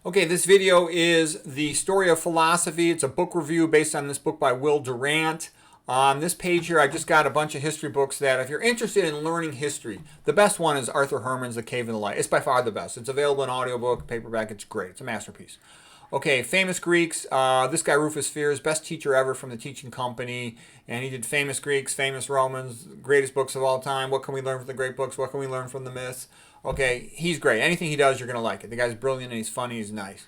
Okay, this video is The Story of Philosophy. It's a book review based on this book by Will Durant. On this page here, I just got a bunch of history books that if you're interested in learning history, the best one is Arthur Herman's The Cave in the Light. It's by far the best. It's available in audiobook, paperback. It's great. It's a masterpiece. Okay, famous Greeks. This guy, Rufus Fears, best teacher ever from the Teaching Company. And he did famous Greeks, famous Romans, greatest books of all time. What can we learn from the great books? What can we learn from the myths? Okay, he's great. Anything he does, you're going to like it. The guy's brilliant and he's funny. He's nice.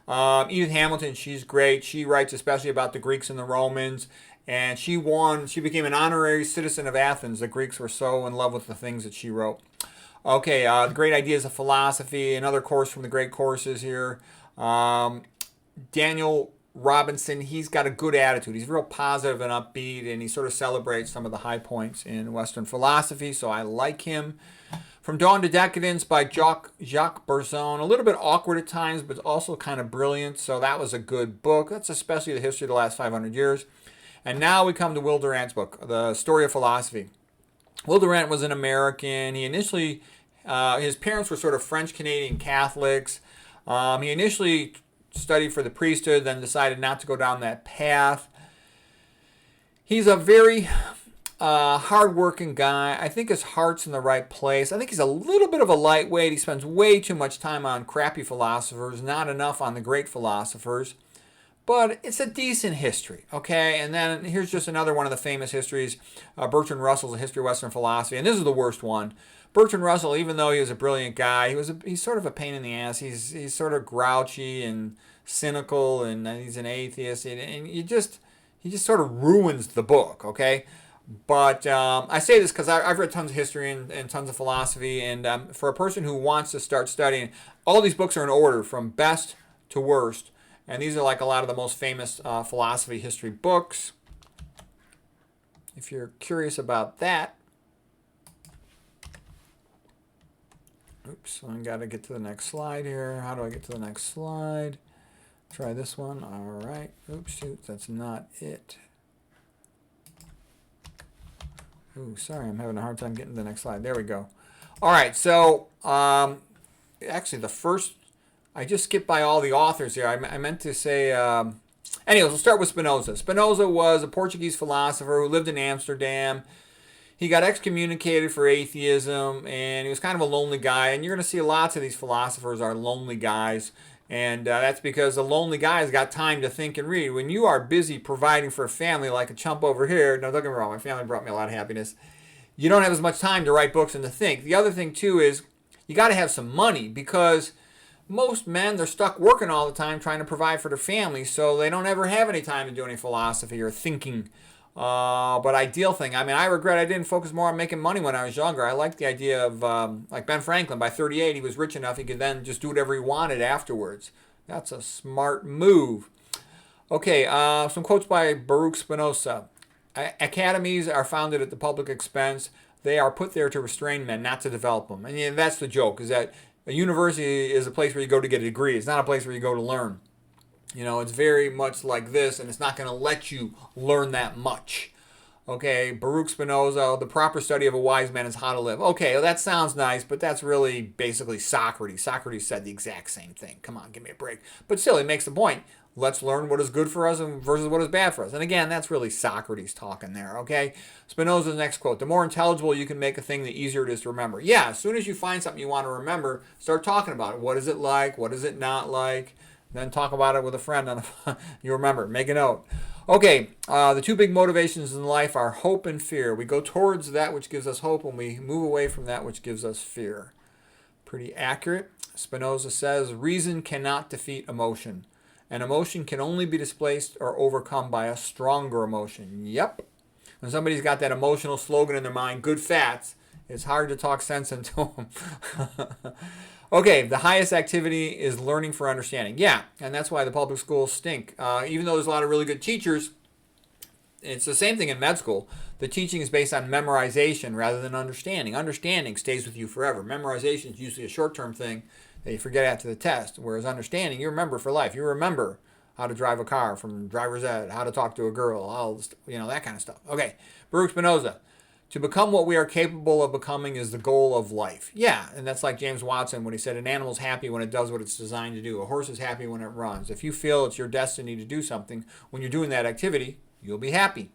Edith Hamilton, she's great. She writes especially about the Greeks and the Romans. And she became an honorary citizen of Athens. The Greeks were so in love with the things that she wrote. Okay, The Great Ideas of Philosophy, another course from the great courses here. Daniel Robinson, he's got a good attitude. He's real positive and upbeat, and he sort of celebrates some of the high points in Western philosophy, so I like him. From Dawn to Decadence by Jacques Berzon. A little bit awkward at times, but also kind of brilliant, so that was a good book. That's especially the history of the last 500 years. And now we come to Will Durant's book, The Story of Philosophy. Will Durant was an American. He initially, his parents were sort of French-Canadian Catholics. He initially studied for the priesthood, then decided not to go down that path. He's a very hard-working guy. I think his heart's in the right place. I think he's a little bit of a lightweight. He spends way too much time on crappy philosophers, not enough on the great philosophers. But it's a decent history, okay? And then here's just another one of the famous histories. Bertrand Russell's A History of Western Philosophy, and this is the worst one. Bertrand Russell, even though he was a brilliant guy, he's sort of a pain in the ass. He's sort of grouchy and cynical, and he's an atheist, and he just sort of ruins the book, okay? But I say this because I've read tons of history and tons of philosophy, and for a person who wants to start studying, all these books are in order from best to worst. And these are like a lot of the most famous philosophy history books. If you're curious about that. Oops, I got to get to the next slide here. How do I get to the next slide? Try this one. All right. Oops, shoot, that's not it. Ooh, sorry, I'm having a hard time getting to the next slide. There we go. All right, so actually the first... I just skipped by all the authors here. I meant to say... Anyways, we'll start with Spinoza. Spinoza was a Portuguese philosopher who lived in Amsterdam. He got excommunicated for atheism, and he was kind of a lonely guy. And you're going to see lots of these philosophers are lonely guys. And that's because the lonely guy's got time to think and read. When you are busy providing for a family like a chump over here... No, don't get me wrong. My family brought me a lot of happiness. You don't have as much time to write books and to think. The other thing, too, is you got to have some money because... Most men, they're stuck working all the time trying to provide for their families, so they don't ever have any time to do any philosophy or thinking. But ideal thing, I mean, I regret I didn't focus more on making money when I was younger. I liked the idea of, like Ben Franklin, by 38, he was rich enough he could then just do whatever he wanted afterwards. That's a smart move. Okay, some quotes by Baruch Spinoza. Academies are founded at the public expense. They are put there to restrain men, not to develop them. And yeah, that's the joke, is that a university is a place where you go to get a degree. It's not a place where you go to learn. You know, it's very much like this, and it's not going to let you learn that much. Okay, Baruch Spinoza, the proper study of a wise man is how to live. Okay, well, that sounds nice, but that's really basically Socrates. Socrates said the exact same thing. Come on, give me a break. But still, he makes the point. Let's learn what is good for us versus what is bad for us. And again, that's really Socrates talking there, okay? Spinoza's next quote. The more intelligible you can make a thing, the easier it is to remember. Yeah, as soon as you find something you want to remember, start talking about it. What is it like? What is it not like? Then talk about it with a friend. You remember. Make a note. Okay, the two big motivations in life are hope and fear. We go towards that which gives us hope, and we move away from that which gives us fear. Pretty accurate. Spinoza says, reason cannot defeat emotion. An emotion can only be displaced or overcome by a stronger emotion. Yep. When somebody's got that emotional slogan in their mind, good fats, it's hard to talk sense into them. Okay, the highest activity is learning for understanding. Yeah, and that's why the public schools stink. Even though there's a lot of really good teachers, it's the same thing in med school. The teaching is based on memorization rather than understanding. Understanding stays with you forever. Memorization is usually a short-term thing that you forget after the test, whereas understanding, you remember for life. You remember how to drive a car from driver's ed, how to talk to a girl, that kind of stuff. Okay, Baruch Spinoza. To become what we are capable of becoming is the goal of life. Yeah, and that's like James Watson when he said an animal's happy when it does what it's designed to do. A horse is happy when it runs. If you feel it's your destiny to do something, when you're doing that activity, you'll be happy.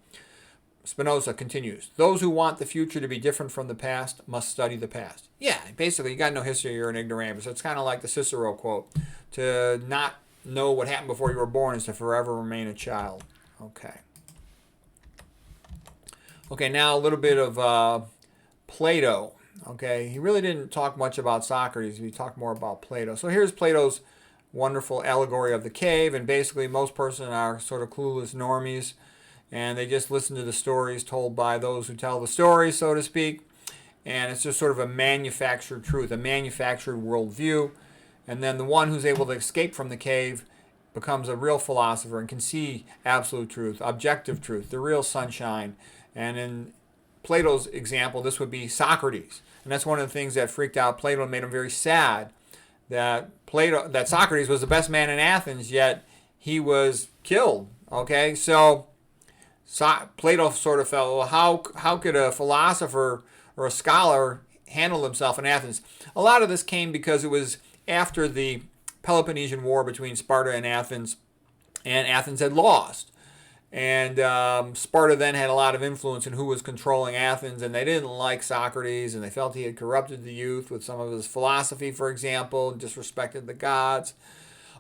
Spinoza continues, those who want the future to be different from the past must study the past. Yeah, basically, you got no history, you're an ignoramus. So it's kind of like the Cicero quote, to not know what happened before you were born is to forever remain a child. Okay. Okay, now a little bit of Plato. Okay, he really didn't talk much about Socrates. He talked more about Plato. So here's Plato's wonderful allegory of the cave. And basically, most persons are sort of clueless normies. And they just listen to the stories told by those who tell the stories, so to speak. And it's just sort of a manufactured truth, a manufactured worldview. And then the one who's able to escape from the cave becomes a real philosopher and can see absolute truth, objective truth, the real sunshine. And in Plato's example, this would be Socrates. And that's one of the things that freaked out Plato and made him very sad, that Socrates was the best man in Athens, yet he was killed. Okay, so Plato sort of felt, well, how could a philosopher or a scholar handle himself in Athens? A lot of this came because it was after the Peloponnesian War between Sparta and Athens had lost. And Sparta then had a lot of influence in who was controlling Athens, and they didn't like Socrates, and they felt he had corrupted the youth with some of his philosophy, for example, disrespected the gods.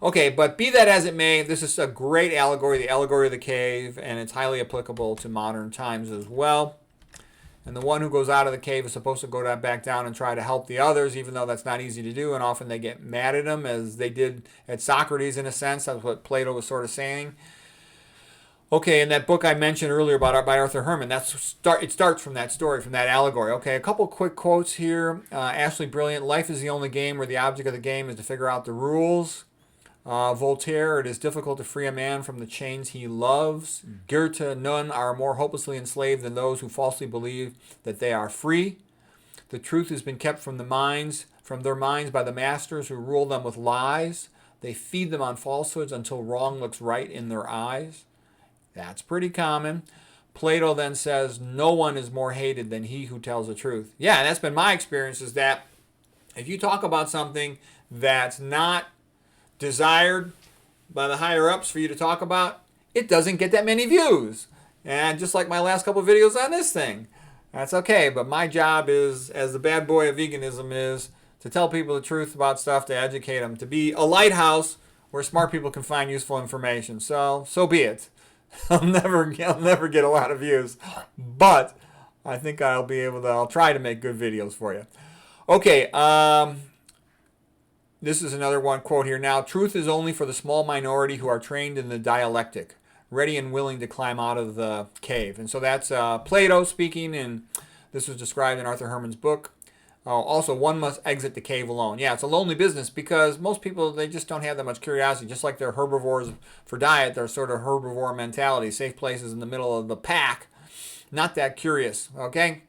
Okay, but be that as it may, this is a great allegory, the allegory of the cave, and it's highly applicable to modern times as well. And the one who goes out of the cave is supposed to go back down and try to help the others, even though that's not easy to do, and often they get mad at him, as they did at Socrates in a sense. That's what Plato was sort of saying. Okay, in that book I mentioned earlier by Arthur Herman, it starts from that story, from that allegory. Okay, a couple quick quotes here. Ashley Brilliant, life is the only game where the object of the game is to figure out the rules. Voltaire, it is difficult to free a man from the chains he loves. Goethe, none are more hopelessly enslaved than those who falsely believe that they are free. The truth has been kept from their minds by the masters who rule them with lies. They feed them on falsehoods until wrong looks right in their eyes. That's pretty common. Plato then says, no one is more hated than he who tells the truth. Yeah, and that's been my experience, is that if you talk about something that's not desired by the higher-ups for you to talk about, it doesn't get that many views. And just like my last couple of videos on this thing. That's okay, but my job is, as the bad boy of veganism, is to tell people the truth about stuff, to educate them, to be a lighthouse where smart people can find useful information. So be it. I'll never get a lot of views, but I think I'll try to make good videos for you. Okay, this is another one quote here now. Truth is only for the small minority who are trained in the dialectic, ready and willing to climb out of the cave. And so that's Plato speaking, and this was described in Arthur Herman's book. Also, one must exit the cave alone. Yeah, it's a lonely business because most people, they just don't have that much curiosity. Just like they're herbivores for diet, they're sort of herbivore mentality, safe places in the middle of the pack. Not that curious, okay?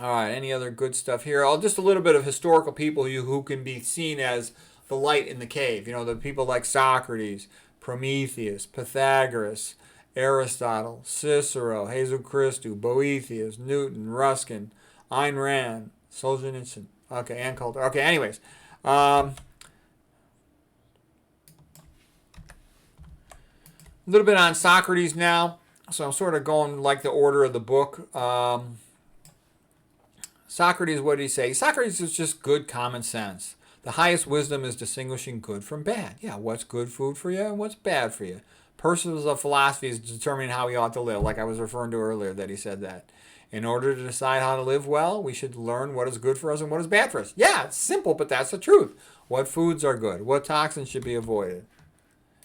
All right, any other good stuff here? Just a little bit of historical people who can be seen as the light in the cave. You know, the people like Socrates, Prometheus, Pythagoras, Aristotle, Cicero, Jesus Christus, Boethius, Newton, Ruskin, Ayn Rand, Solzhenitsyn. Okay, and Coulter. Okay, anyways. A little bit on Socrates now. So I'm sort of going like the order of the book. Socrates, what did he say? Socrates is just good common sense. The highest wisdom is distinguishing good from bad. Yeah, what's good food for you and what's bad for you. Principles of philosophy is determining how we ought to live, like I was referring to earlier that he said that. In order to decide how to live well, we should learn what is good for us and what is bad for us. Yeah, it's simple, but that's the truth. What foods are good? What toxins should be avoided?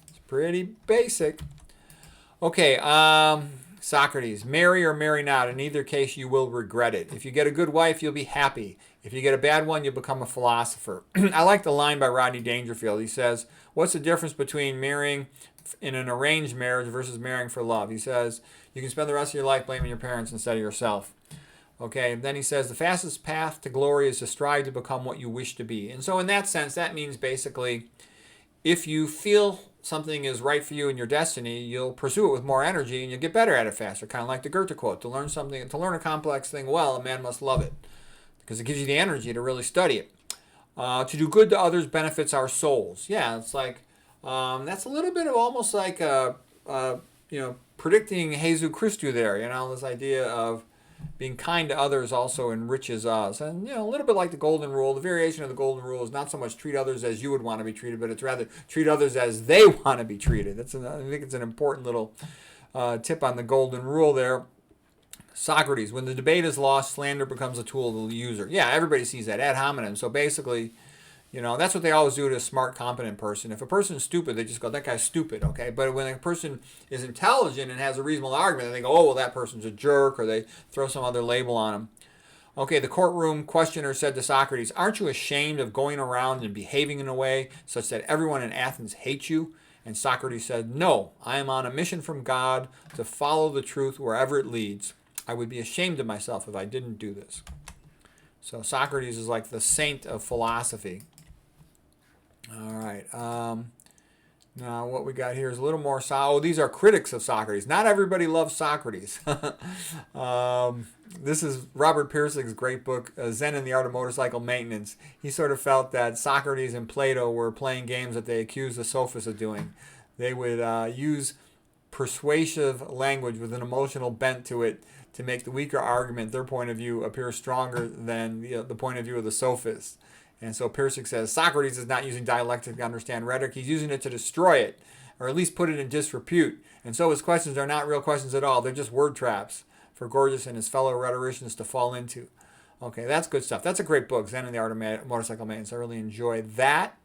It's pretty basic. Okay, Socrates, marry or marry not. In either case, you will regret it. If you get a good wife, you'll be happy. If you get a bad one, you'll become a philosopher. I like the line by Rodney Dangerfield. He says, what's the difference between marrying in an arranged marriage versus marrying for love? He says, you can spend the rest of your life blaming your parents instead of yourself. Okay, and then he says, the fastest path to glory is to strive to become what you wish to be. And so in that sense, that means basically, if you feel something is right for you in your destiny, you'll pursue it with more energy and you'll get better at it faster. Kind of like the Goethe quote: to learn a complex thing well, a man must love it, because it gives you the energy to really study it. To do good to others benefits our souls. Yeah, it's like that's a little bit of almost like predicting Jesus Christu there. This idea of being kind to others also enriches us. And, a little bit like the golden rule. The variation of the golden rule is not so much treat others as you would want to be treated, but it's rather treat others as they want to be treated. I think it's an important little tip on the golden rule there. Socrates: when the debate is lost, slander becomes a tool of the user. Yeah, everybody sees that, ad hominem. So basically, that's what they always do to a smart, competent person. If a person's stupid, they just go, that guy's stupid, okay? But when a person is intelligent and has a reasonable argument, they go, oh, well, that person's a jerk, or they throw some other label on him. Okay, the courtroom questioner said to Socrates, aren't you ashamed of going around and behaving in a way such that everyone in Athens hates you? And Socrates said, no, I am on a mission from God to follow the truth wherever it leads. I would be ashamed of myself if I didn't do this. So Socrates is like the saint of philosophy. All right. Now what we got here is a little more. These are critics of Socrates. Not everybody loves Socrates. This is Robert Piercing's great book, Zen and the Art of Motorcycle Maintenance. He sort of felt that Socrates and Plato were playing games that they accused the sophists of doing. They would use persuasive language with an emotional bent to it to make the weaker argument, their point of view, appear stronger than the point of view of the sophists. And so Piercing says Socrates is not using dialectic to understand rhetoric. He's using it to destroy it, or at least put it in disrepute. And so his questions are not real questions at all. They're just word traps for Gorgias and his fellow rhetoricians to fall into. Okay, that's good stuff. That's a great book, Zen and the Art of Motorcycle Maintenance. I really enjoy that.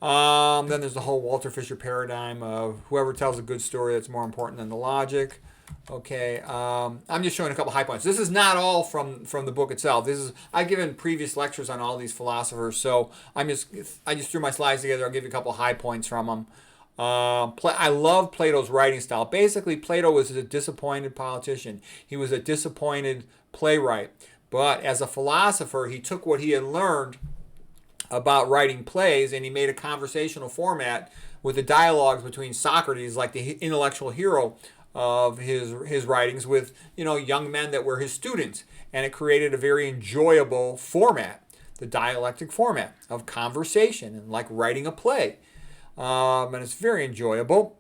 Then there's the whole Walter Fisher paradigm of whoever tells a good story that's more important than the logic. Okay, I'm just showing a couple high points. This is not all from the book itself. I've given previous lectures on all these philosophers, so I just threw my slides together. I'll give you a couple high points from them. I love Plato's writing style. Basically, Plato was a disappointed politician. He was a disappointed playwright. But as a philosopher, he took what he had learned about writing plays and he made a conversational format with the dialogues between Socrates, like the intellectual hero of his writings, with young men that were his students, and it created a very enjoyable format, the dialectic format of conversation, and like writing a play, and it's very enjoyable.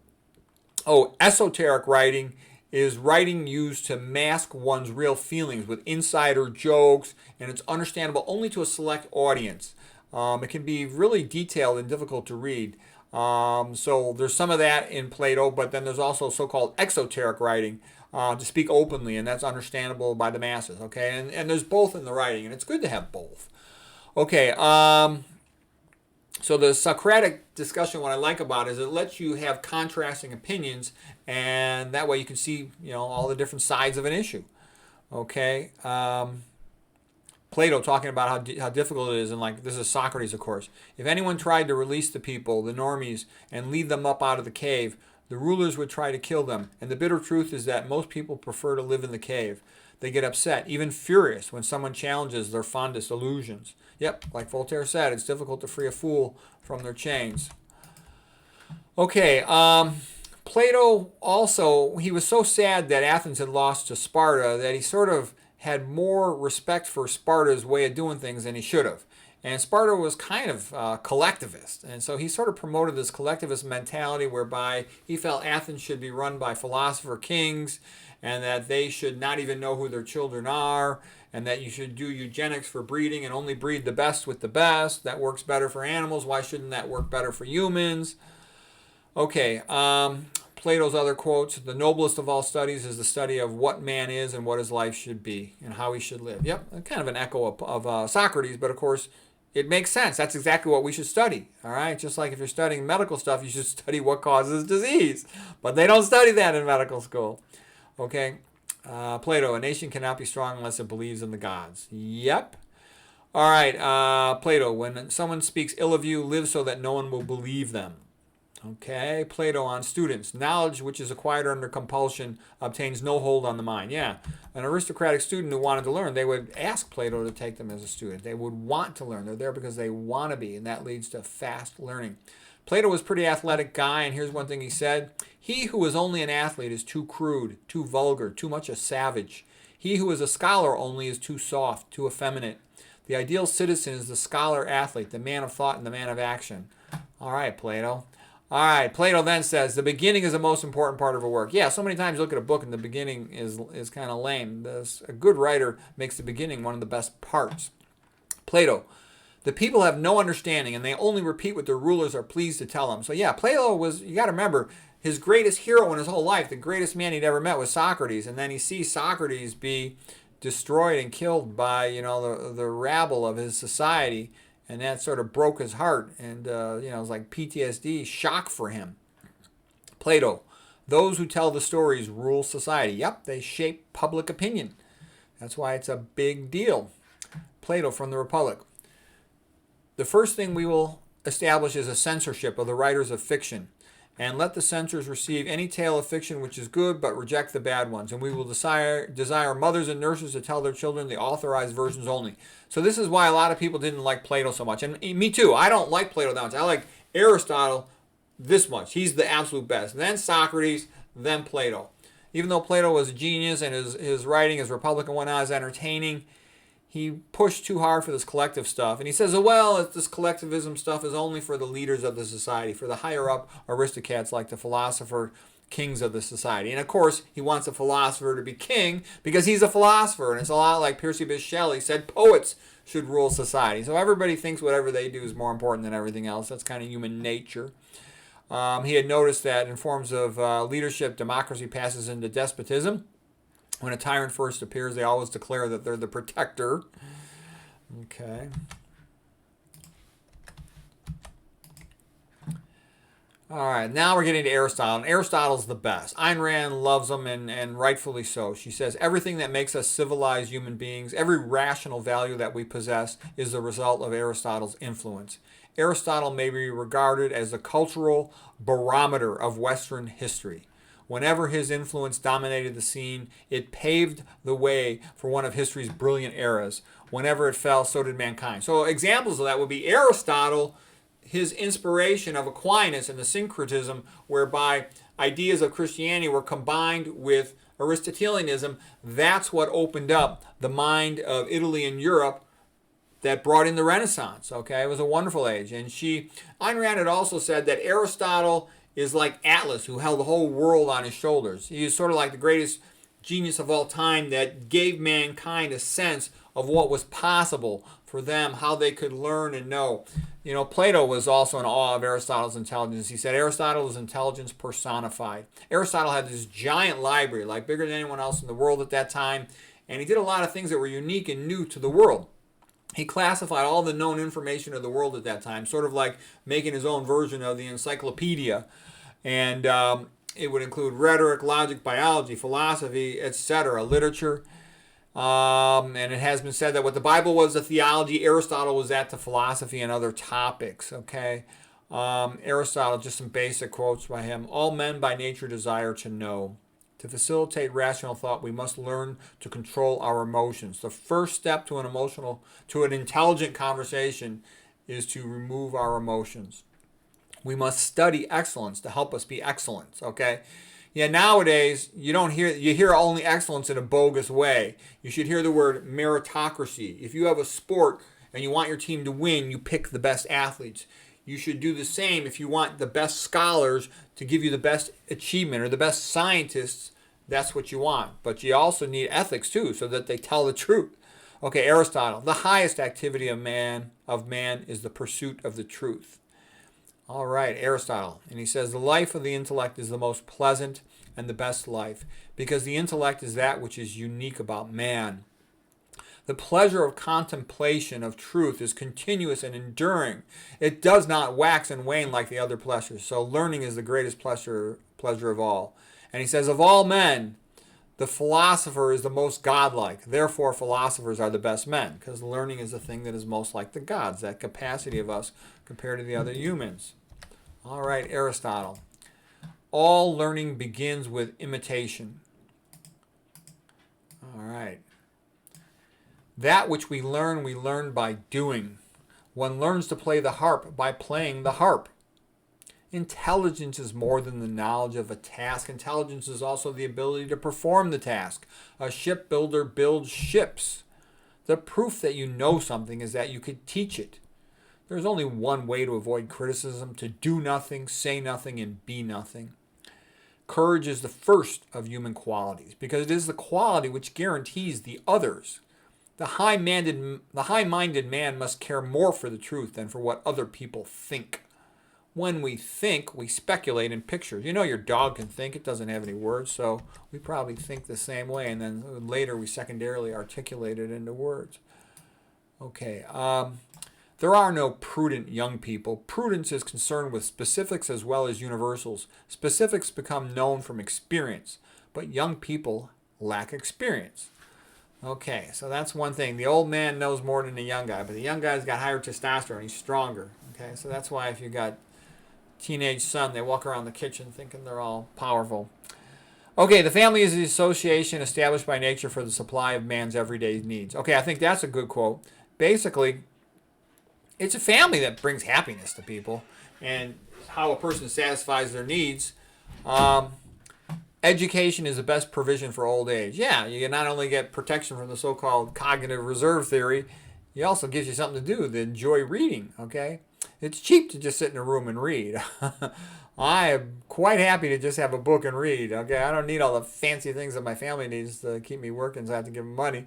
Esoteric writing is writing used to mask one's real feelings with insider jokes, and it's understandable only to a select audience. It can be really detailed and difficult to read. So there's some of that in Plato, but then there's also so-called exoteric writing, to speak openly, and that's understandable by the masses, okay? And there's both in the writing, and it's good to have both. Okay, so the Socratic discussion, what I like about it is it lets you have contrasting opinions, and that way you can see, all the different sides of an issue, okay? Plato talking about how difficult it is, and this is Socrates, of course. If anyone tried to release the people, the normies, and lead them up out of the cave, the rulers would try to kill them. And the bitter truth is that most people prefer to live in the cave. They get upset, even furious, when someone challenges their fondest illusions. Yep, like Voltaire said, it's difficult to free a fool from their chains. Okay, Plato also, he was so sad that Athens had lost to Sparta that he sort of had more respect for Sparta's way of doing things than he should have. And Sparta was kind of collectivist. And so he sort of promoted this collectivist mentality whereby he felt Athens should be run by philosopher kings, and that they should not even know who their children are, and that you should do eugenics for breeding and only breed the best with the best. That works better for animals. Why shouldn't that work better for humans? Okay, Plato's other quotes: the noblest of all studies is the study of what man is and what his life should be and how he should live. Yep, kind of an echo of Socrates, but of course it makes sense. That's exactly what we should study. All right, just like if you're studying medical stuff, you should study what causes disease, but they don't study that in medical school. Okay, Plato: a nation cannot be strong unless it believes in the gods. Yep. All right, Plato: when someone speaks ill of you, live so that no one will believe them. Okay, Plato on students: knowledge which is acquired under compulsion obtains no hold on the mind. Yeah, an aristocratic student who wanted to learn, they would ask Plato to take them as a student. They would want to learn. They're there because they want to be, and that leads to fast learning. Plato was a pretty athletic guy, and here's one thing he said. He who is only an athlete is too crude, too vulgar, too much a savage. He who is a scholar only is too soft, too effeminate. The ideal citizen is the scholar-athlete, the man of thought and the man of action. All right, Plato. All right, Plato then says, the beginning is the most important part of a work. Yeah, so many times you look at a book and the beginning is kind of lame. A good writer makes the beginning one of the best parts. Plato, the people have no understanding and they only repeat what their rulers are pleased to tell them. So yeah, Plato was, you got to remember, his greatest hero in his whole life, the greatest man he'd ever met was Socrates. And then he sees Socrates be destroyed and killed by, the rabble of his society. And that sort of broke his heart. And, it was like PTSD, shock for him. Plato, those who tell the stories rule society. Yep, they shape public opinion. That's why it's a big deal. Plato from the Republic. The first thing we will establish is a censorship of the writers of fiction. And let the censors receive any tale of fiction which is good, but reject the bad ones. And we will desire mothers and nurses to tell their children the authorized versions only. So this is why a lot of people didn't like Plato so much. And me too. I don't like Plato that much. I like Aristotle this much. He's the absolute best. Then Socrates, then Plato. Even though Plato was a genius and his writing, his Republic and whatnot is entertaining, he pushed too hard for this collective stuff. And he says, well, this collectivism stuff is only for the leaders of the society, for the higher up aristocrats like the philosopher kings of the society. And of course, he wants a philosopher to be king because he's a philosopher. And it's a lot like Percy Bysshe Shelley said, poets should rule society. So everybody thinks whatever they do is more important than everything else. That's kind of human nature. He had noticed that in forms of leadership, democracy passes into despotism. When a tyrant first appears, they always declare that they're the protector. Okay. All right, now we're getting to Aristotle. And Aristotle's the best. Ayn Rand loves him, and rightfully so. She says, everything that makes us civilized human beings, every rational value that we possess, is the result of Aristotle's influence. Aristotle may be regarded as the cultural barometer of Western history. Whenever his influence dominated the scene, it paved the way for one of history's brilliant eras. Whenever it fell, so did mankind. So examples of that would be Aristotle, his inspiration of Aquinas and the syncretism, whereby ideas of Christianity were combined with Aristotelianism. That's what opened up the mind of Italy and Europe that brought in the Renaissance. Okay, it was a wonderful age. And Ayn Rand had also said that Aristotle is like Atlas, who held the whole world on his shoulders. He is sort of like the greatest genius of all time that gave mankind a sense of what was possible for them, how they could learn and know. Plato was also in awe of Aristotle's intelligence. He said Aristotle is intelligence personified. Aristotle had this giant library, like bigger than anyone else in the world at that time, and he did a lot of things that were unique and new to the world. He classified all the known information of the world at that time, sort of like making his own version of the encyclopedia. And it would include rhetoric, logic, biology, philosophy, etc., literature. And it has been said that what the Bible was to theology, Aristotle was that to philosophy and other topics. Okay, Aristotle, just some basic quotes by him. All men by nature desire to know. To facilitate rational thought, we must learn to control our emotions. The first step to an intelligent conversation is to remove our emotions. We must study excellence to help us be excellent. Okay? Yeah, nowadays you hear only excellence in a bogus way. You should hear the word meritocracy. If you have a sport and you want your team to win, you pick the best athletes. You should do the same if you want the best scholars to give you the best achievement or the best scientists. That's what you want. But you also need ethics too, so that they tell the truth. Okay, Aristotle. The highest activity of man is the pursuit of the truth. All right, Aristotle. And he says, the life of the intellect is the most pleasant and the best life, because the intellect is that which is unique about man. The pleasure of contemplation of truth is continuous and enduring. It does not wax and wane like the other pleasures. So learning is the greatest pleasure of all. And he says, of all men, the philosopher is the most godlike. Therefore, philosophers are the best men, because learning is the thing that is most like the gods, that capacity of us compared to the other humans. All right, Aristotle. All learning begins with imitation. All right. That which we learn by doing. One learns to play the harp by playing the harp. Intelligence is more than the knowledge of a task. Intelligence is also the ability to perform the task. A shipbuilder builds ships. The proof that you know something is that you could teach it. There's only one way to avoid criticism: to do nothing, say nothing, and be nothing. Courage is the first of human qualities because it is the quality which guarantees the others. The high-minded man must care more for the truth than for what other people think. When we think, we speculate in pictures. You know, your dog can think. It doesn't have any words, so we probably think the same way, and then later we secondarily articulate it into words. Okay. There are no prudent young people. Prudence is concerned with specifics as well as universals. Specifics become known from experience, but young people lack experience. Okay, so that's one thing. The old man knows more than the young guy, but the young guy's got higher testosterone. He's stronger. Okay, so that's why if you got teenage son, they walk around the kitchen thinking they're all powerful. Okay, the family is the association established by nature for the supply of man's everyday needs. Okay, I think that's a good quote. Basically, it's a family that brings happiness to people, and how a person satisfies their needs. Education is the best provision for old age. Yeah, you not only get protection from the so-called cognitive reserve theory, it also gives you something to do, to enjoy reading, okay? It's cheap to just sit in a room and read. I am quite happy to just have a book and read, okay? I don't need all the fancy things that my family needs to keep me working, so I have to give them money.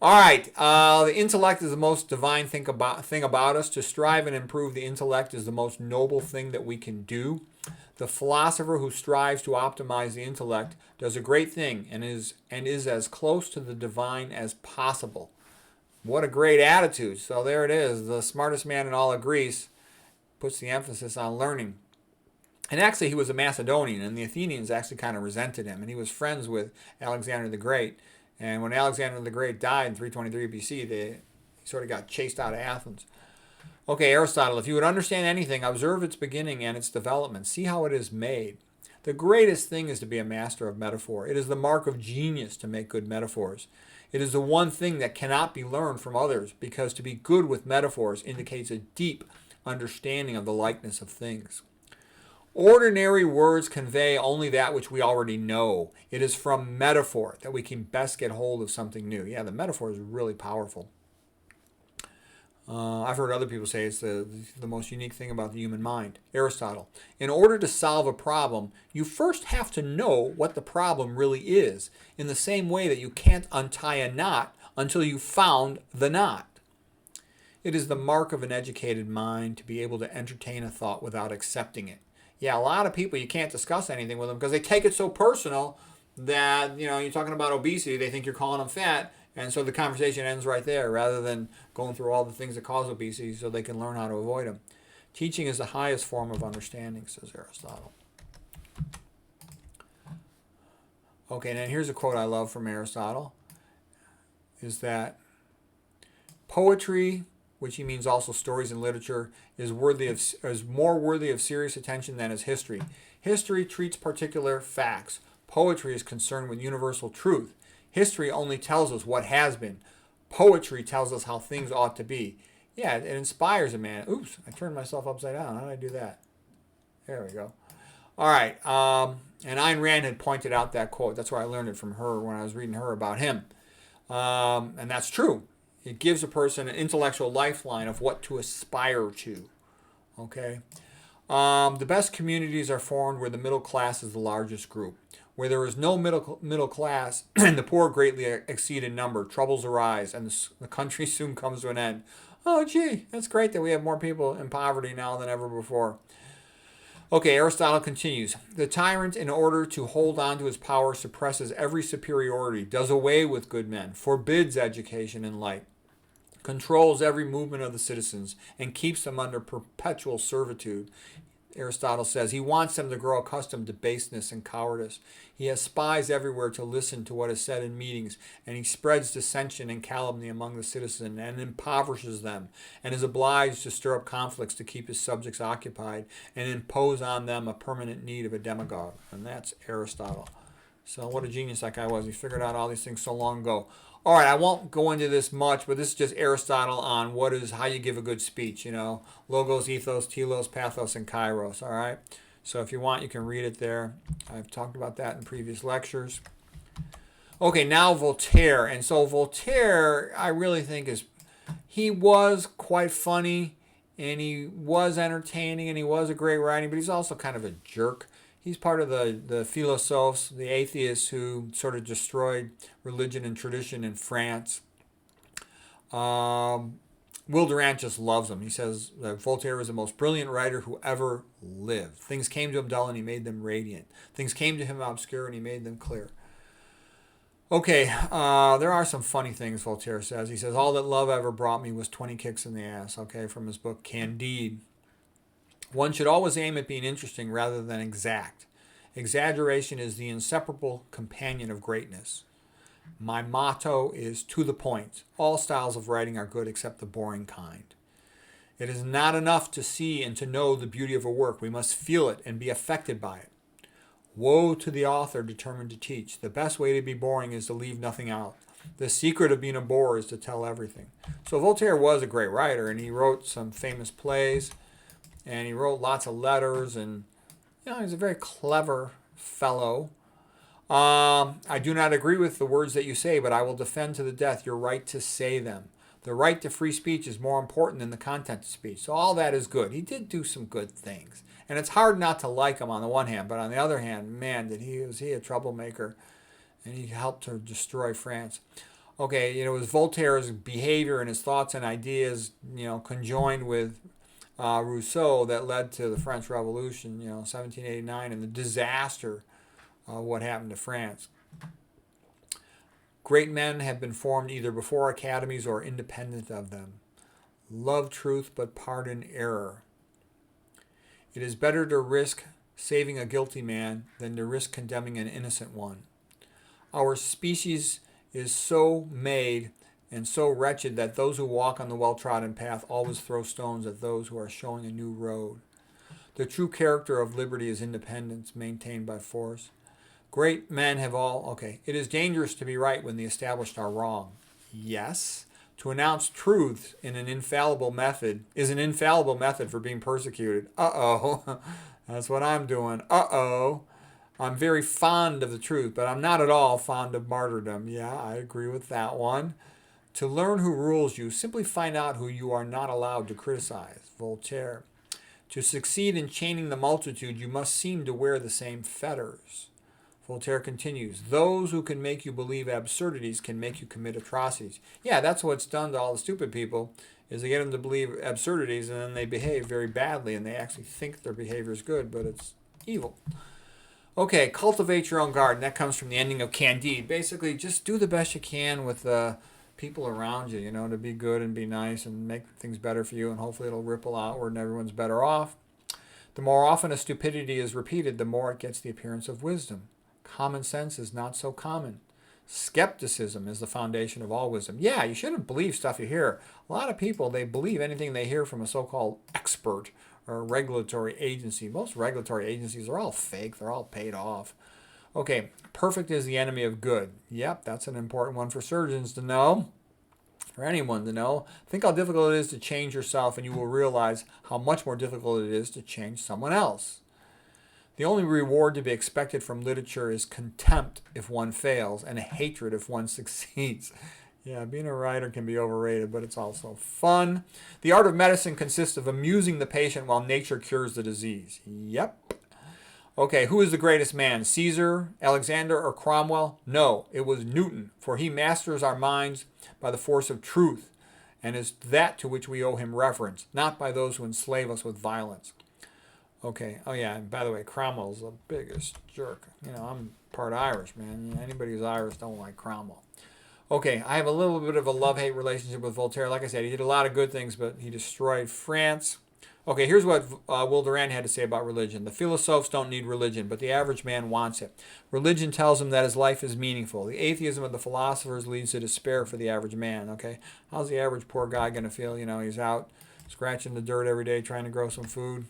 All right, the intellect is the most divine thing about us. To strive and improve the intellect is the most noble thing that we can do. The philosopher who strives to optimize the intellect does a great thing and is as close to the divine as possible. What a great attitude. So there it is. The smartest man in all of Greece puts the emphasis on learning. And actually, he was a Macedonian, and the Athenians actually kind of resented him. And he was friends with Alexander the Great. And when Alexander the Great died in 323 BC, he sort of got chased out of Athens. Okay, Aristotle, if you would understand anything, observe its beginning and its development. See how it is made. The greatest thing is to be a master of metaphor. It is the mark of genius to make good metaphors. It is the one thing that cannot be learned from others, because to be good with metaphors indicates a deep understanding of the likeness of things. Ordinary words convey only that which we already know. It is from metaphor that we can best get hold of something new. Yeah, the metaphor is really powerful. I've heard other people say it's the most unique thing about the human mind. Aristotle, in order to solve a problem, you first have to know what the problem really is, in the same way that you can't untie a knot until you've found the knot. It is the mark of an educated mind to be able to entertain a thought without accepting it. Yeah, a lot of people, you can't discuss anything with them because they take it so personal that, you're talking about obesity, they think you're calling them fat, and so the conversation ends right there rather than going through all the things that cause obesity so they can learn how to avoid them. Teaching is the highest form of understanding, says Aristotle. Okay, and then here's a quote I love from Aristotle, is that poetry, which he means also stories and literature, is more worthy of serious attention than is history. History treats particular facts. Poetry is concerned with universal truth. History only tells us what has been. Poetry tells us how things ought to be. Yeah, it inspires a man. Oops, I turned myself upside down. How did I do that? There we go. All right, and Ayn Rand had pointed out that quote. That's where I learned it from her when I was reading her about him. And that's true. It gives a person an intellectual lifeline of what to aspire to. Okay? The best communities are formed where the middle class is the largest group. Where there is no middle class and the poor greatly exceed in number, troubles arise and the country soon comes to an end. Oh, gee, that's great that we have more people in poverty now than ever before. Okay, Aristotle continues. The tyrant, in order to hold on to his power, suppresses every superiority, does away with good men, forbids education and light, controls every movement of the citizens, and keeps them under perpetual servitude. Aristotle says he wants them to grow accustomed to baseness and cowardice. He has spies everywhere to listen to what is said in meetings, and he spreads dissension and calumny among the citizens and impoverishes them, and is obliged to stir up conflicts to keep his subjects occupied and impose on them a permanent need of a demagogue. And that's Aristotle. So what a genius that guy was. He figured out all these things so long ago. All right, I won't go into this much, but this is just Aristotle on how you give a good speech. Logos, ethos, telos, pathos, and kairos. All right. So if you want, you can read it there. I've talked about that in previous lectures. Okay, now Voltaire. And so Voltaire, I really think he was quite funny, and he was entertaining, and he was a great writer, but he's also kind of a jerk. He's part of the philosophers, the atheists who sort of destroyed religion and tradition in France. Will Durant just loves him. He says that Voltaire was the most brilliant writer who ever lived. Things came to him dull and he made them radiant. Things came to him obscure and he made them clear. Okay, there are some funny things Voltaire says. He says, all that love ever brought me was 20 kicks in the ass, okay, from his book Candide. One should always aim at being interesting rather than exact. Exaggeration is the inseparable companion of greatness. My motto is to the point. All styles of writing are good except the boring kind. It is not enough to see and to know the beauty of a work. We must feel it and be affected by it. Woe to the author determined to teach. The best way to be boring is to leave nothing out. The secret of being a bore is to tell everything. So Voltaire was a great writer, and he wrote some famous plays, and he wrote lots of letters, and he's a very clever fellow. I do not agree with the words that you say, but I will defend to the death your right to say them. The right to free speech is more important than the content of speech. So all that is good. He did do some good things. And it's hard not to like him on the one hand, but on the other hand, man, was he a troublemaker. And he helped to destroy France. Okay, it was Voltaire's behavior and his thoughts and ideas, conjoined with Rousseau that led to the French Revolution, 1789, and the disaster of what happened to France. Great men have been formed either before academies or independent of them. Love truth but pardon error. It is better to risk saving a guilty man than to risk condemning an innocent one. Our species is so made and so wretched that those who walk on the well-trodden path always throw stones at those who are showing a new road. The true character of liberty is independence maintained by force. Great men have it is dangerous to be right when the established are wrong. Yes. To announce truth is an infallible method for being persecuted. Uh-oh. That's what I'm doing. Uh-oh. I'm very fond of the truth, but I'm not at all fond of martyrdom. Yeah, I agree with that one. To learn who rules you, simply find out who you are not allowed to criticize. Voltaire. To succeed in chaining the multitude, you must seem to wear the same fetters. Voltaire continues, those who can make you believe absurdities can make you commit atrocities. Yeah, that's what's done to all the stupid people, is they get them to believe absurdities and then they behave very badly and they actually think their behavior is good, but it's evil. Okay, cultivate your own garden. That comes from the ending of Candide. Basically, just do the best you can with the people around you, to be good and be nice and make things better for you, and hopefully it'll ripple outward and everyone's better off. The more often a stupidity is repeated, the more it gets the appearance of wisdom. Common sense is not so common. Skepticism is the foundation of all wisdom. Yeah, you shouldn't believe stuff you hear. A lot of people, they believe anything they hear from a so-called expert or a regulatory agency. Most regulatory agencies are all fake. They're all paid off. Okay, perfect is the enemy of good. Yep, that's an important one for surgeons to know, for anyone to know. Think how difficult it is to change yourself, and you will realize how much more difficult it is to change someone else. The only reward to be expected from literature is contempt if one fails and hatred if one succeeds. Yeah, being a writer can be overrated, but it's also fun. The art of medicine consists of amusing the patient while nature cures the disease. Yep. Okay, who is the greatest man? Caesar, Alexander, or Cromwell? No, it was Newton, for he masters our minds by the force of truth, and is that to which we owe him reverence, not by those who enslave us with violence. Okay. Oh, yeah. And by the way, Cromwell's the biggest jerk. I'm part Irish, man. Anybody who's Irish don't like Cromwell. Okay. I have a little bit of a love-hate relationship with Voltaire. Like I said, he did a lot of good things, but he destroyed France. Okay. Here's what Will Durant had to say about religion. The philosophers don't need religion, but the average man wants it. Religion tells him that his life is meaningful. The atheism of the philosophers leads to despair for the average man. Okay. How's the average poor guy going to feel? He's out scratching the dirt every day trying to grow some food.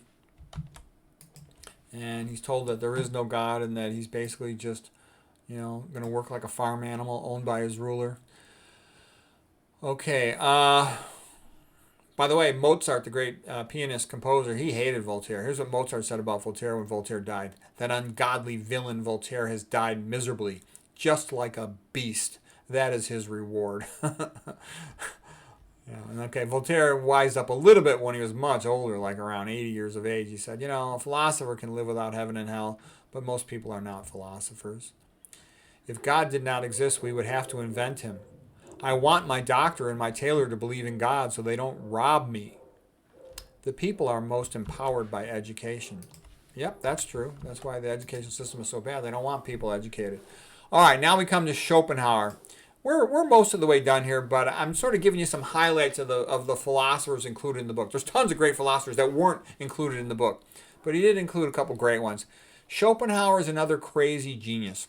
And he's told that there is no God and that he's basically just, going to work like a farm animal owned by his ruler. Okay. By the way, Mozart, the great pianist composer, he hated Voltaire. Here's what Mozart said about Voltaire when Voltaire died: "That ungodly villain Voltaire has died miserably, just like a beast. That is his reward." Yeah, and okay, Voltaire wised up a little bit when he was much older, like around 80 years of age. He said, a philosopher can live without heaven and hell, but most people are not philosophers. If God did not exist, we would have to invent him. I want my doctor and my tailor to believe in God so they don't rob me. The people are most empowered by education. Yep, that's true. That's why the education system is so bad. They don't want people educated. All right, now we come to Schopenhauer. We're most of the way done here, but I'm sort of giving you some highlights of the philosophers included in the book. There's tons of great philosophers that weren't included in the book, but he did include a couple great ones. Schopenhauer is another crazy genius.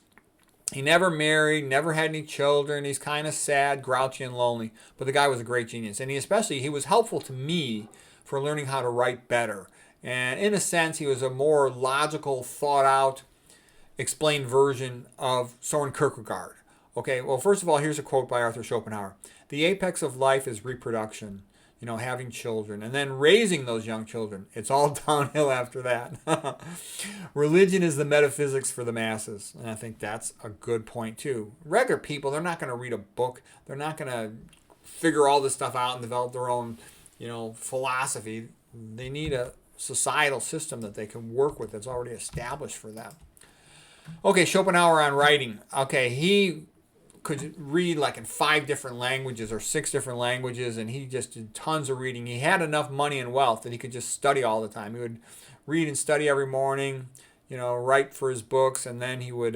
He never married, never had any children. He's kind of sad, grouchy, and lonely. But the guy was a great genius. And he was helpful to me for learning how to write better. And in a sense, he was a more logical, thought out, explained version of Soren Kierkegaard. Okay, well, first of all, here's a quote by Arthur Schopenhauer: "The apex of life is reproduction, having children, and then raising those young children. It's all downhill after that." Religion is the metaphysics for the masses. And I think that's a good point, too. Regular people, they're not going to read a book. They're not going to figure all this stuff out and develop their own, philosophy. They need a societal system that they can work with that's already established for them. Okay, Schopenhauer on writing. Okay, he could read like in 5 different languages or 6 different languages, and he just did tons of reading. He had enough money and wealth that he could just study all the time. He would read and study every morning, write for his books, and then he would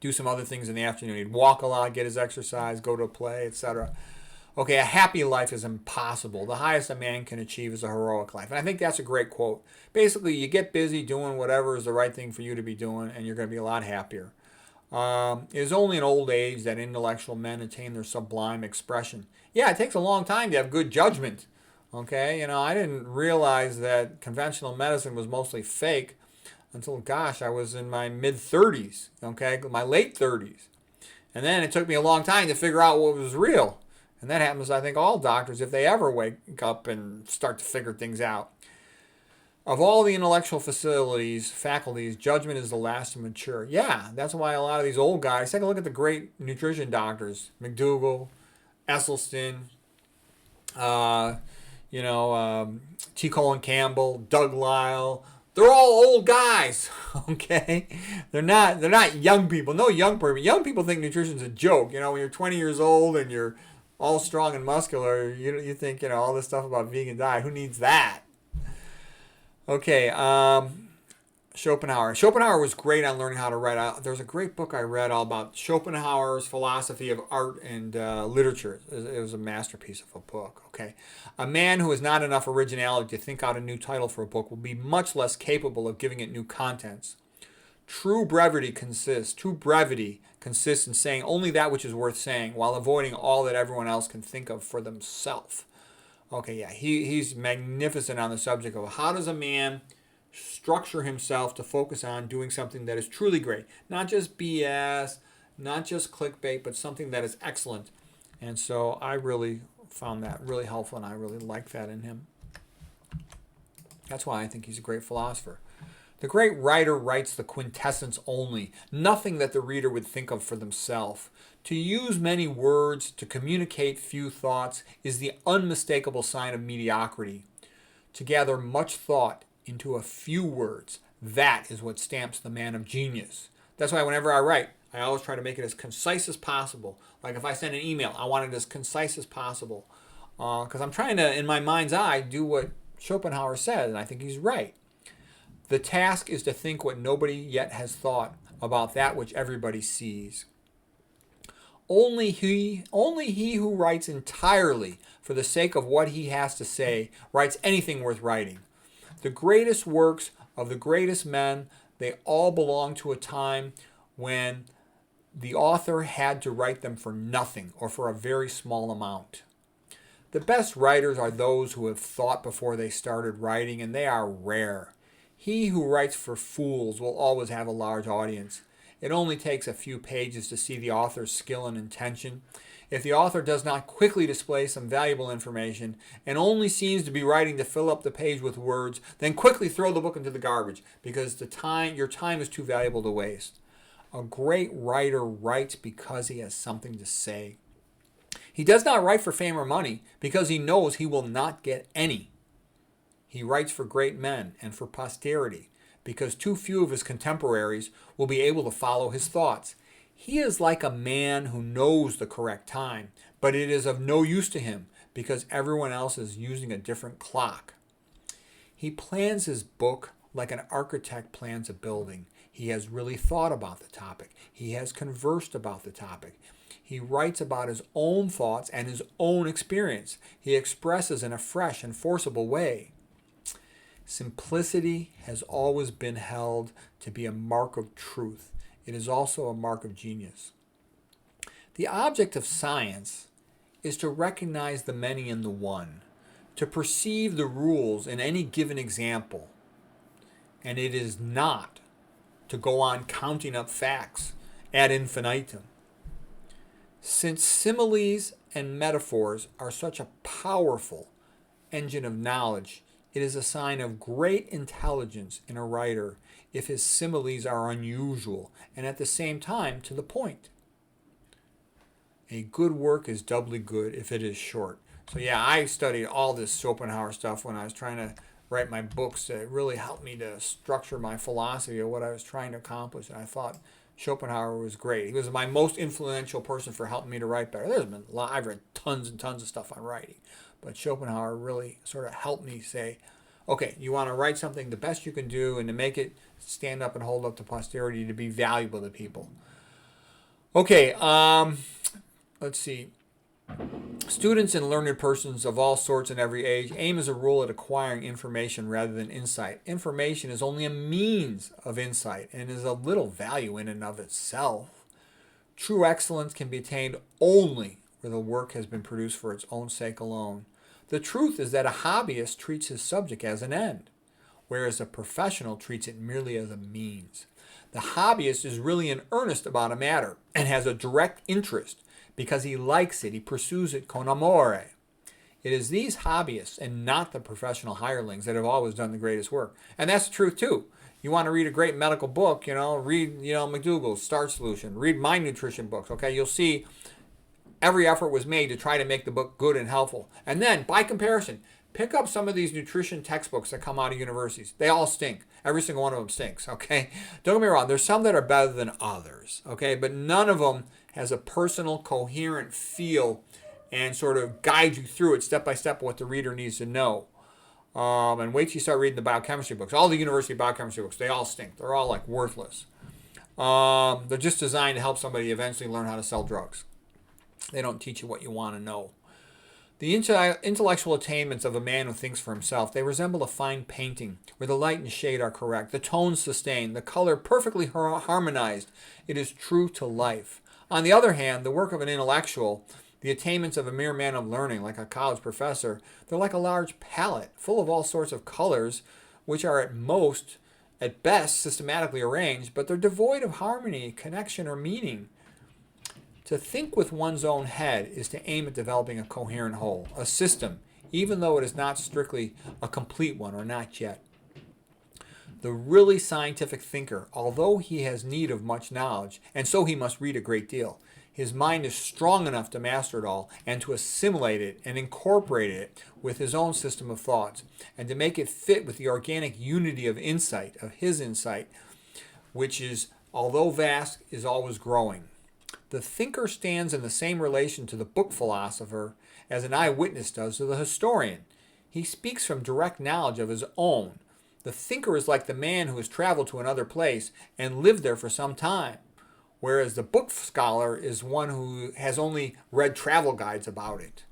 do some other things in the afternoon. He'd walk a lot, get his exercise, go to a play, etc. Okay, a happy life is impossible. The highest a man can achieve is a heroic life. And I think that's a great quote. Basically, you get busy doing whatever is the right thing for you to be doing, and you're going to be a lot happier. It is only in old age that intellectual men attain their sublime expression. Yeah, it takes a long time to have good judgment. Okay, I didn't realize that conventional medicine was mostly fake until, I was in my mid-30s, okay, my late 30s. And then it took me a long time to figure out what was real. And that happens, I think, all doctors, if they ever wake up and start to figure things out. Of all the intellectual faculties, judgment is the last to mature. Yeah, that's why a lot of these old guys, take a look at the great nutrition doctors: McDougall, Esselstyn, T. Colin Campbell, Doug Lisle. They're all old guys, okay? They're not young people. No young person. Young people think nutrition's a joke. When you're 20 years old and you're all strong and muscular, you think, all this stuff about vegan diet. Who needs that? Okay, Schopenhauer. Schopenhauer was great on learning how to write. There's a great book I read all about Schopenhauer's philosophy of art and literature. It was a masterpiece of a book. Okay, a man who has not enough originality to think out a new title for a book will be much less capable of giving it new contents. True brevity consists in saying only that which is worth saying, while avoiding all that everyone else can think of for themselves. Okay, yeah, he's magnificent on the subject of how does a man structure himself to focus on doing something that is truly great. Not just BS, not just clickbait, but something that is excellent. And so I really found that really helpful, and I really like that in him. That's why I think he's a great philosopher. The great writer writes the quintessence only, nothing that the reader would think of for themselves. To use many words, to communicate few thoughts, is the unmistakable sign of mediocrity. To gather much thought into a few words, that is what stamps the man of genius. That's why whenever I write, I always try to make it as concise as possible. Like if I send an email, I want it as concise as possible. Because I'm trying to, in my mind's eye, do what Schopenhauer said, and I think he's right. The task is to think what nobody yet has thought about that which everybody sees. Only he who writes entirely for the sake of what he has to say writes anything worth writing. The greatest works of the greatest men, they all belong to a time when the author had to write them for nothing or for a very small amount. The best writers are those who have thought before they started writing, and they are rare. He who writes for fools will always have a large audience. It only takes a few pages to see the author's skill and intention. If the author does not quickly display some valuable information and only seems to be writing to fill up the page with words, then quickly throw the book into the garbage because your time is too valuable to waste. A great writer writes because he has something to say. He does not write for fame or money because he knows he will not get any. He writes for great men and for posterity because too few of his contemporaries will be able to follow his thoughts. He is like a man who knows the correct time, but it is of no use to him because everyone else is using a different clock. He plans his book like an architect plans a building. He has really thought about the topic. He has conversed about the topic. He writes about his own thoughts and his own experience. He expresses in a fresh and forcible way. Simplicity has always been held to be a mark of truth. It is also a mark of genius. The object of science is to recognize the many in the one, to perceive the rules in any given example, and it is not to go on counting up facts ad infinitum. Since similes and metaphors are such a powerful engine of knowledge, it is a sign of great intelligence in a writer if his similes are unusual and at the same time to the point. A good work is doubly good if it is short. So yeah, I studied all this Schopenhauer stuff when I was trying to write my books. It really helped me to structure my philosophy of what I was trying to accomplish. And I thought Schopenhauer was great. He was my most influential person for helping me to write better. There's been a lot, I've read tons and tons of stuff on writing, but Schopenhauer really sort of helped me say, okay, you want to write something the best you can do and to make it stand up and hold up to posterity, to be valuable to people. Okay, let's see. Students and learned persons of all sorts and every age aim as a rule at acquiring information rather than insight. Information is only a means of insight and is of little value in and of itself. True excellence can be attained only where the work has been produced for its own sake alone. The truth is that a hobbyist treats his subject as an end, whereas a professional treats it merely as a means. The hobbyist is really in earnest about a matter and has a direct interest. Because he likes it, he pursues it con amore. It is these hobbyists and not the professional hirelings that have always done the greatest work. And that's the truth too. You want to read a great medical book, read, McDougall's Start Solution, read my nutrition books, okay? You'll see every effort was made to try to make the book good and helpful. And then, by comparison, pick up some of these nutrition textbooks that come out of universities. They all stink. Every single one of them stinks, okay? Don't get me wrong. There's some that are better than others, okay? But none of them has a personal, coherent feel and sort of guide you through it step by step what the reader needs to know. And wait till you start reading the biochemistry books. All the university biochemistry books, they all stink. They're all like worthless. They're just designed to help somebody eventually learn how to sell drugs. They don't teach you what you want to know. The intellectual attainments of a man who thinks for himself, they resemble a fine painting where the light and shade are correct, the tones sustained, the color perfectly harmonized. It is true to life. On the other hand, the work of an intellectual, the attainments of a mere man of learning, like a college professor, they're like a large palette full of all sorts of colors, which are at best, systematically arranged, but they're devoid of harmony, connection, or meaning. To think with one's own head is to aim at developing a coherent whole, a system, even though it is not strictly a complete one, or not yet. The really scientific thinker, although he has need of much knowledge, and so he must read a great deal, his mind is strong enough to master it all and to assimilate it and incorporate it with his own system of thoughts and to make it fit with the organic unity of insight, of his insight, which is, although vast, is always growing. The thinker stands in the same relation to the book philosopher as an eyewitness does to the historian. He speaks from direct knowledge of his own. The thinker is like the man who has traveled to another place and lived there for some time, whereas the book scholar is one who has only read travel guides about it.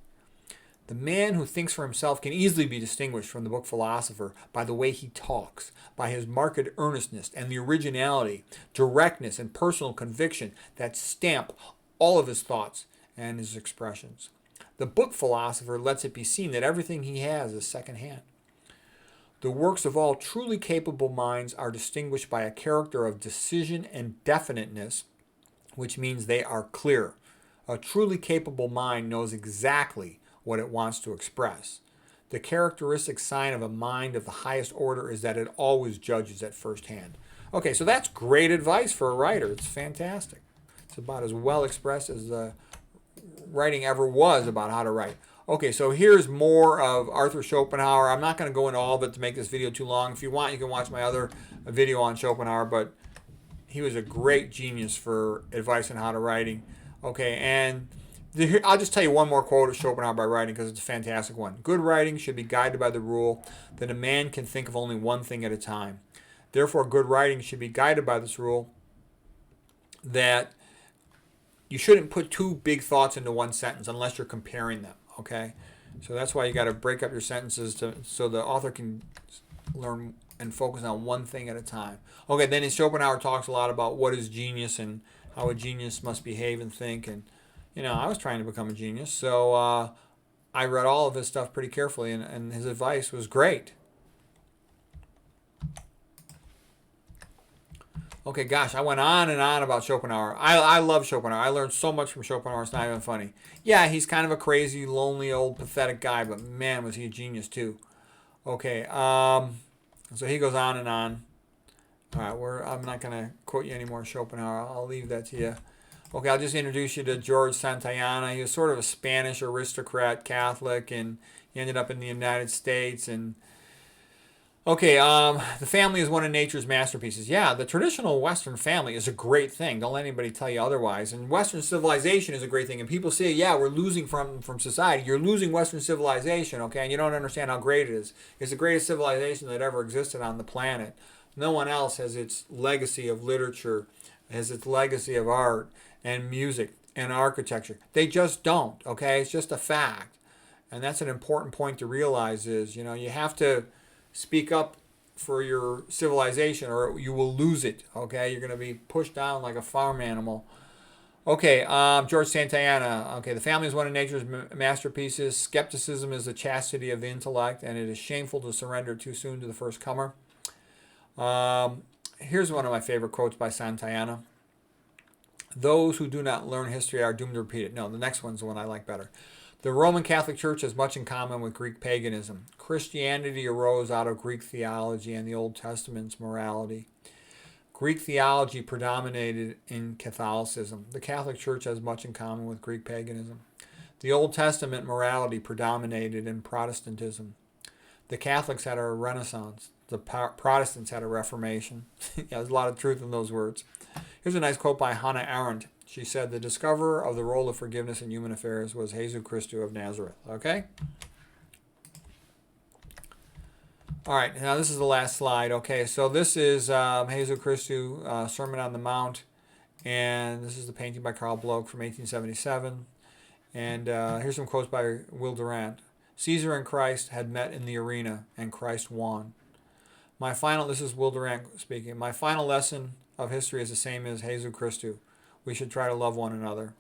The man who thinks for himself can easily be distinguished from the book philosopher by the way he talks, by his marked earnestness and the originality, directness, and personal conviction that stamp all of his thoughts and his expressions. The book philosopher lets it be seen that everything he has is secondhand. The works of all truly capable minds are distinguished by a character of decision and definiteness, which means they are clear. A truly capable mind knows exactly what it wants to express. The characteristic sign of a mind of the highest order is that it always judges at first hand. Okay, so that's great advice for a writer. It's fantastic. It's about as well expressed as writing ever was about how to write. Okay, so here's more of Arthur Schopenhauer. I'm not going to go into all of it to make this video too long. If you want, you can watch my other video on Schopenhauer, but he was a great genius for advice on how to writing. Okay, and I'll just tell you one more quote of Schopenhauer by writing because it's a fantastic one. Good writing should be guided by the rule that a man can think of only one thing at a time. Therefore, good writing should be guided by this rule that you shouldn't put two big thoughts into one sentence unless you're comparing them, okay? So that's why you got to break up your sentences so the author can learn and focus on one thing at a time. Okay, then Schopenhauer talks a lot about what is genius and how a genius must behave and think. And, I was trying to become a genius, so I read all of his stuff pretty carefully, and his advice was great. Okay, gosh, I went on and on about Schopenhauer. I love Schopenhauer. I learned so much from Schopenhauer, it's not even funny. Yeah, he's kind of a crazy, lonely, old, pathetic guy, but man, was he a genius too. Okay, so he goes on and on. All right, I'm not going to quote you anymore Schopenhauer. I'll leave that to you. Okay, I'll just introduce you to George Santayana. He was sort of a Spanish aristocrat, Catholic, and he ended up in the United States. And okay, the family is one of nature's masterpieces. Yeah, the traditional Western family is a great thing. Don't let anybody tell you otherwise. And Western civilization is a great thing. And people say, yeah, we're losing from society. You're losing Western civilization, okay? And you don't understand how great it is. It's the greatest civilization that ever existed on the planet. No one else has its legacy of literature, has its legacy of art and music and architecture. They just don't, okay? It's just a fact. And that's an important point to realize is, you have to speak up for your civilization or you will lose it, okay? You're going to be pushed down like a farm animal. Okay, George Santayana. Okay, the family is one of nature's masterpieces. Skepticism is the chastity of the intellect, and it is shameful to surrender too soon to the first comer. Here's one of my favorite quotes by Santayana. Those who do not learn history are doomed to repeat it. No, the next one's the one I like better. The Roman Catholic Church has much in common with Greek paganism. Christianity arose out of Greek theology and the Old Testament's morality. Greek theology predominated in Catholicism. The Catholic Church has much in common with Greek paganism. The Old Testament morality predominated in Protestantism. The Catholics had a Renaissance. The Protestants had a Reformation. Yeah, there's a lot of truth in those words. Here's a nice quote by Hannah Arendt. She said, the discoverer of the role of forgiveness in human affairs was Jesus Christ of Nazareth. Okay? All right, now this is the last slide. Okay, so this is Jesus Christ, Sermon on the Mount. And this is the painting by Carl Bloch from 1877. And here's some quotes by Will Durant. Caesar and Christ had met in the arena, and Christ won. This is Will Durant speaking. My final lesson of history is the same as Jesus Christ. We should try to love one another.